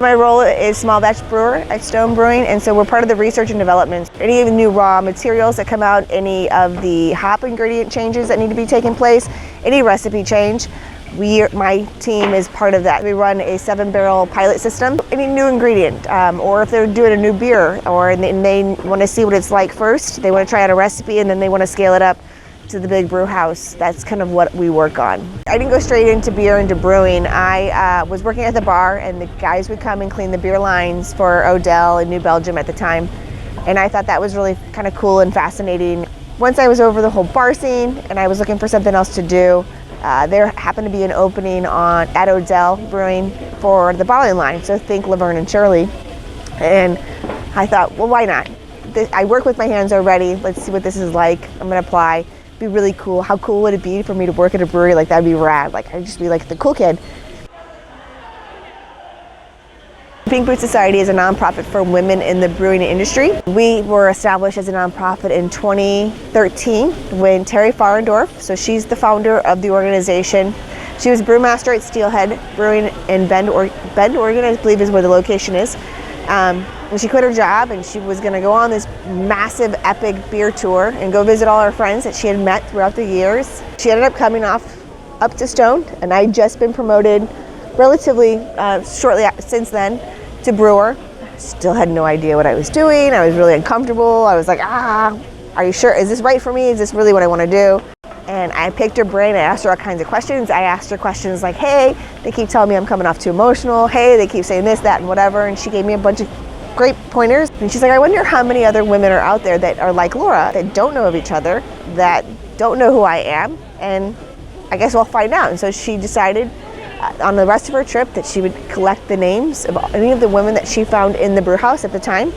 My role is small batch brewer at Stone Brewing, and so we're part of the research and development. Any of the new raw materials that come out, any of the hop ingredient changes that need to be taking place, any recipe change, my team is part of that. We run a 7-barrel pilot system. Any new ingredient, or if they're doing a new beer, or they want to see what it's like first, they want to try out a recipe and then they want to scale it up to the big brew house. That's kind of what we work on. I didn't go straight into beer, into brewing. I was working at the bar, and the guys would come and clean the beer lines for Odell in New Belgium at the time. And I thought that was really kind of cool and fascinating. Once I was over the whole bar scene and I was looking for something else to do, there happened to be an opening at Odell Brewing for the bottling line. So think Laverne and Shirley. And I thought, well, why not? I work with my hands already. Let's see what this is like. I'm gonna apply. Be really cool. How cool would it be for me to work at a brewery? Like, that'd be rad. Like, I'd just be like the cool kid. Pink Boot Society is a nonprofit for women in the brewing industry. We were established as a nonprofit in 2013 when Terry Farendorf, so she's the founder of the organization. She was brewmaster at Steelhead Brewing in Bend, Oregon, I believe is where the location is. And she quit her job and she was going to go on this massive epic beer tour and go visit all her friends that she had met throughout the years. She ended up coming up to Stone, and I'd just been promoted relatively shortly since then to brewer. Still had no idea what I was doing. I was really uncomfortable. I was like, are you sure? Is this right for me? Is this really what I want to do? And I picked her brain. I asked her all kinds of questions. I asked her questions like, hey, they keep telling me I'm coming off too emotional. Hey, they keep saying this, that, and whatever. And she gave me a bunch of great pointers. And she's like, I wonder how many other women are out there that are like Laura, that don't know of each other, that don't know who I am. And I guess we'll find out. And so she decided on the rest of her trip that she would collect the names of any of the women that she found in the brew house at the time.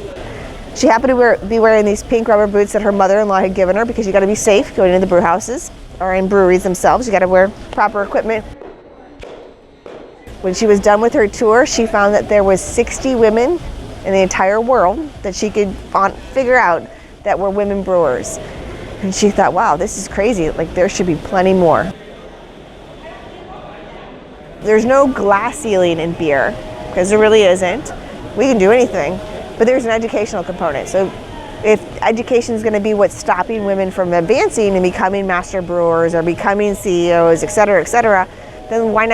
She happened to be wearing these pink rubber boots that her mother-in-law had given her because you got to be safe going into the brew houses or in breweries themselves. You got to wear proper equipment. When she was done with her tour, she found that there was 60 women in the entire world that she could figure out that were women brewers. And she thought, wow, this is crazy. Like, there should be plenty more. There's no glass ceiling in beer, because there really isn't. We can do anything, but there's an educational component. So if education is going to be what's stopping women from advancing and becoming master brewers or becoming CEOs, et cetera, then why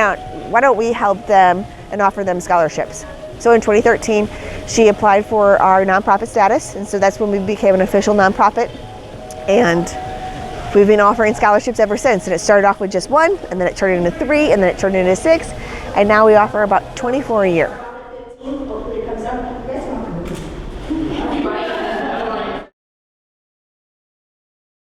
don't we help them and offer them scholarships? So in 2013, she applied for our nonprofit status, and so that's when we became an official nonprofit. And we've been offering scholarships ever since. And it started off with just one, and then it turned into 3, and then it turned into 6, and now we offer about 24 a year.